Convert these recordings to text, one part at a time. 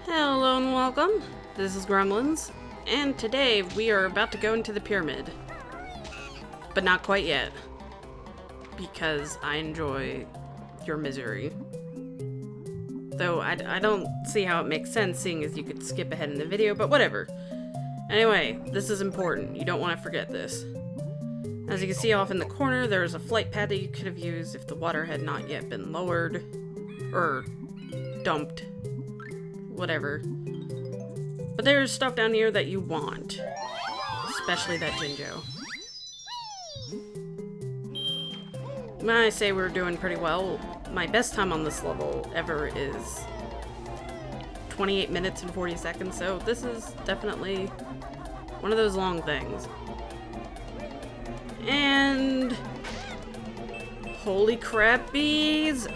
Hello and welcome. This is Gremlins, and today we are about to go into the pyramid. But not quite yet, because I enjoy your misery. Though I don't see how it makes sense, seeing as you could skip ahead in the video, but whatever. Anyway, this is important. You don't want to forget this. As you can see off in the corner, there is a flight pad that you could have used if the water had not yet been lowered, or dumped. Whatever. But there's stuff down here that you want. Especially that Jinjo. When I say we're doing pretty well, my best time on this level ever is 28 minutes and 40 seconds, so this is definitely one of those long things. And... holy crap, bees!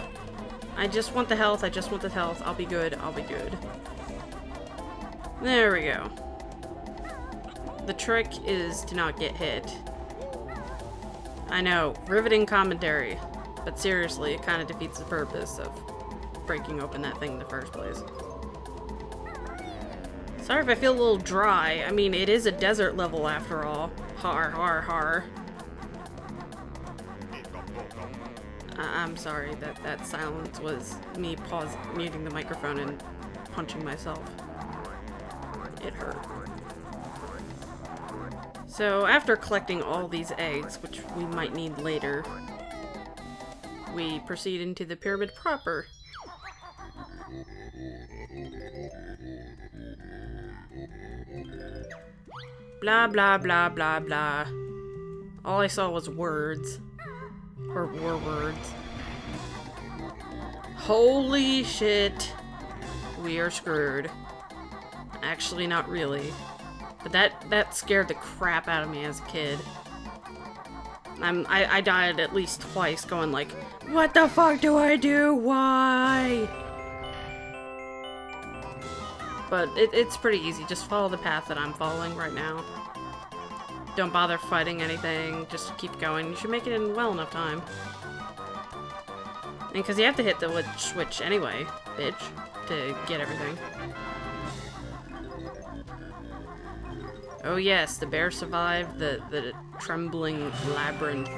I just want the health, I just want the health. I'll be good, I'll be good. There we go. The trick is to not get hit. I know, riveting commentary, but seriously, it kind of defeats the purpose of breaking open that thing in the first place. Sorry if I feel a little dry. I mean, it is a desert level after all. Har, har, har. I'm sorry, that silence was me muting the microphone and punching myself. It hurt. So after collecting all these eggs, which we might need later, we proceed into the pyramid proper. Blah blah blah blah blah. All I saw was words. Or war words. Holy shit. We are screwed. Actually, not really. But that scared the crap out of me as a kid. I died at least twice going like, what the fuck do I do? Why? But it's pretty easy. Just follow the path that I'm following right now. Don't bother fighting anything, just keep going. You should make it in well enough time. And because you have to hit the switch anyway, bitch, to get everything. Oh yes, the bear survived the trembling labyrinth.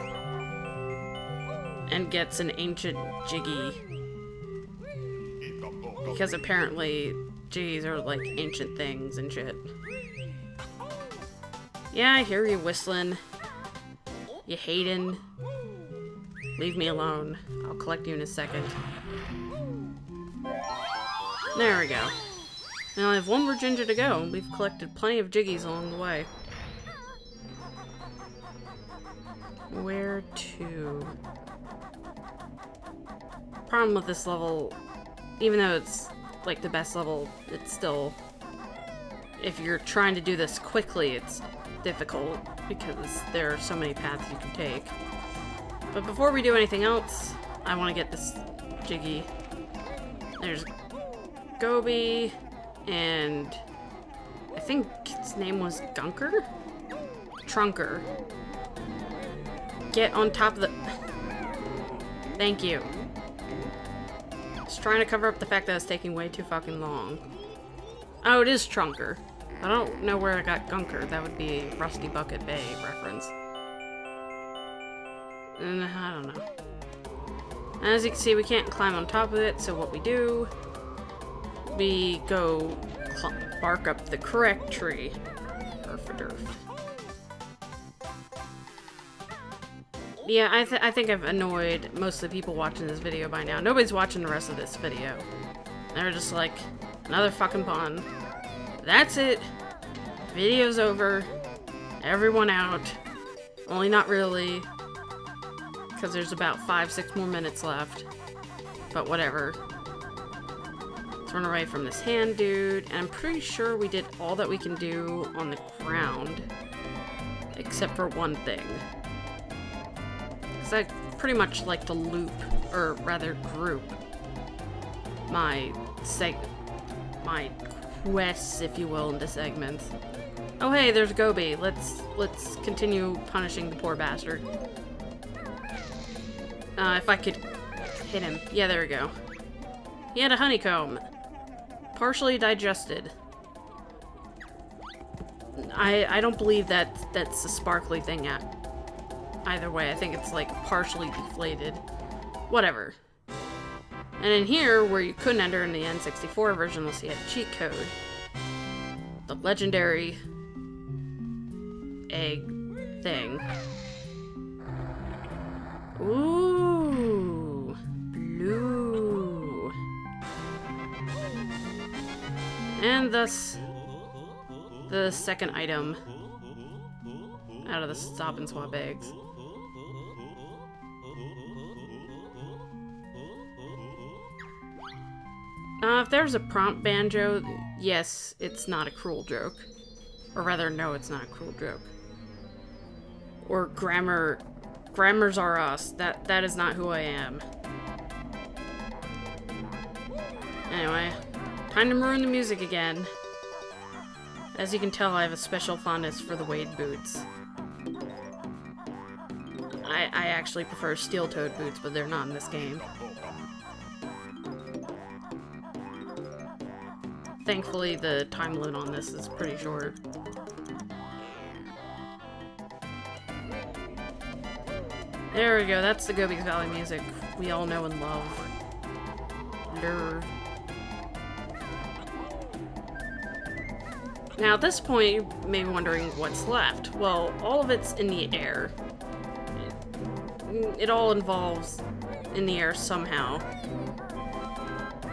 And gets an ancient Jiggy. Because apparently, Jiggies are like ancient things and shit. Yeah, I hear you whistling. You hating. Leave me alone. I'll collect you in a second. There we go. Now I have one more ginger to go. We've collected plenty of Jiggies along the way. Where to? Problem with this level, even though it's like the best level, it's still, if you're trying to do this quickly, it's difficult because there are so many paths you can take. But before we do anything else, I want to get this Jiggy. There's Gobi, and I think its name was Gunker? Trunker. Get on top of the... Thank you. Just trying to cover up the fact that it's taking way too fucking long. Oh, it is Trunker. I don't know where I got Gunker. That would be a Rusty Bucket Bay reference. I don't know. As you can see, we can't climb on top of it, so what we do, we go bark up the correct tree. Derf. Yeah, I think I've annoyed most of the people watching this video by now. Nobody's watching the rest of this video. They're just like, another fucking pun. That's it. Video's over. Everyone out. Only not really. Because there's about 5-6 more minutes left. But whatever. Let's run away from this hand dude. And I'm pretty sure we did all that we can do on the ground. Except for one thing. Because I pretty much like to loop, or rather group, my quests, if you will, into segments. Oh hey, there's Gobi. Let's continue punishing the poor bastard. If I could hit him. Yeah, there we go. He had a honeycomb. Partially digested. I don't believe that's a sparkly thing yet. Either way, I think it's like partially deflated. Whatever. And in here, where you couldn't enter in the N64 version unless you had a cheat code, the legendary egg thing. Ooh, blue. And thus, the second item out of the stop and swap eggs. If there's a prompt banjo, yes, it's not a cruel joke. Or rather, no, it's not a cruel joke. Or GremlinzRUs. That is not who I am. Anyway, time to maroon the music again. As you can tell, I have a special fondness for the Wade boots. I actually prefer steel-toed boots, but they're not in this game. Thankfully, the time limit on this is pretty short. There we go, that's the Gobi's Valley music we all know and love. Lure. Now at this point, you may be wondering what's left. Well, all of it's in the air. It all involves in the air somehow.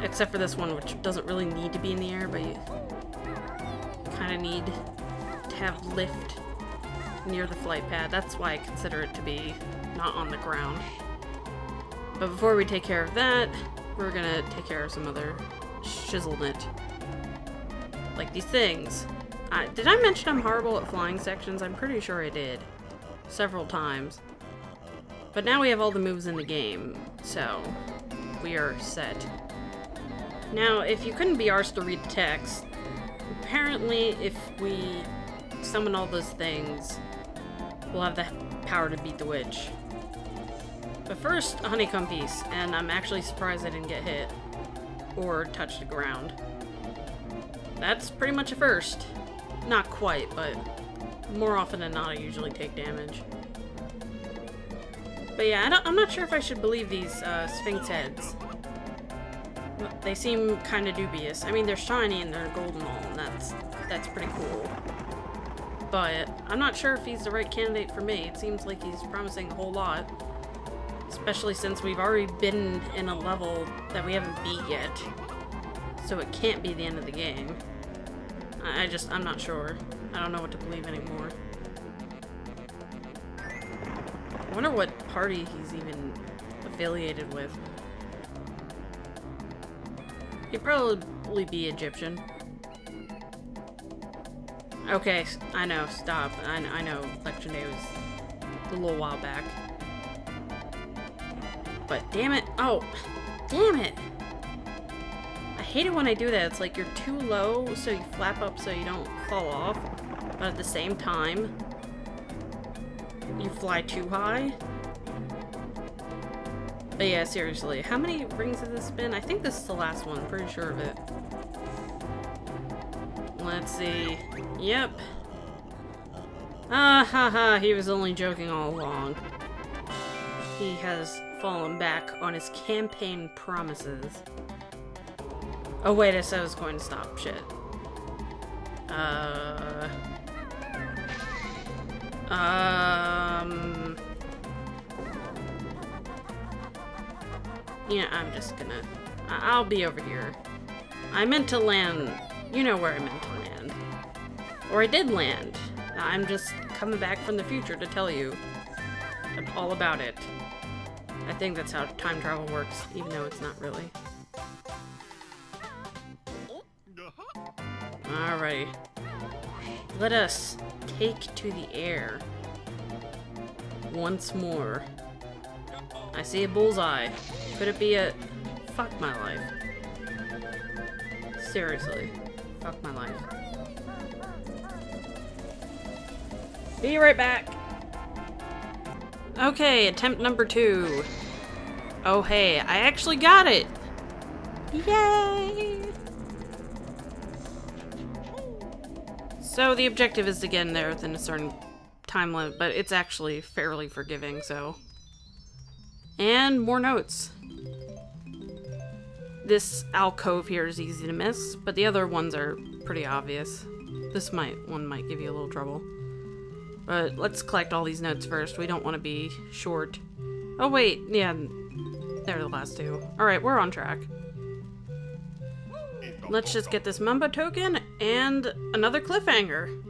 Except for this one, which doesn't really need to be in the air, but you kind of need to have lift near the flight pad. That's why I consider it to be not on the ground. But before we take care of that, we're gonna take care of some other shizzlenit. Like these things. Did I mention I'm horrible at flying sections? I'm pretty sure I did. Several times. But now we have all the moves in the game, so we are set. Now, if you couldn't be arsed to read the text, apparently if we summon all those things, we'll have the power to beat the witch. But first, a honeycomb piece, and I'm actually surprised I didn't get hit or touch the ground. That's pretty much a first. Not quite, but more often than not I usually take damage. But yeah, I'm not sure if I should believe these Sphinx heads. They seem kind of dubious. I mean, they're shiny and they're golden all, and that's pretty cool. But I'm not sure if he's the right candidate for me. It seems like he's promising a whole lot. Especially since we've already been in a level that we haven't beat yet. So it can't be the end of the game. I'm not sure. I don't know what to believe anymore. I wonder what party he's even affiliated with. He'd probably be Egyptian. Okay, I know, stop. I know Election Day was a little while back. But damn it. Oh, damn it. I hate it when I do that. It's like you're too low, so you flap up so you don't fall off. But at the same time, you fly too high. But yeah, seriously, how many rings has this been? I think this is the last one, pretty sure of it. Let's see. Yep. Ah, haha, he was only joking all along. He has fallen back on his campaign promises. Oh wait, I said I was going to stop. Shit. Yeah, I'm just gonna... I'll be over here. I meant to land... You know where I meant to land. Or I did land. I'm just coming back from the future to tell you all about it. I think that's how time travel works, even though it's not really. Alrighty. Let us take to the air. Once more. I see a bullseye. Could it be a... Fuck my life. Seriously. Fuck my life. Be right back! Okay, attempt number 2. Oh hey, I actually got it! Yay! So the objective is to get in there within a certain time limit, but it's actually fairly forgiving, so... And more notes. This alcove here is easy to miss, but the other ones are pretty obvious. This one might give you a little trouble. But let's collect all these notes first. We don't want to be short. Oh wait, yeah, they're the last two. Alright, we're on track. Let's just get this Mumbo token and another cliffhanger.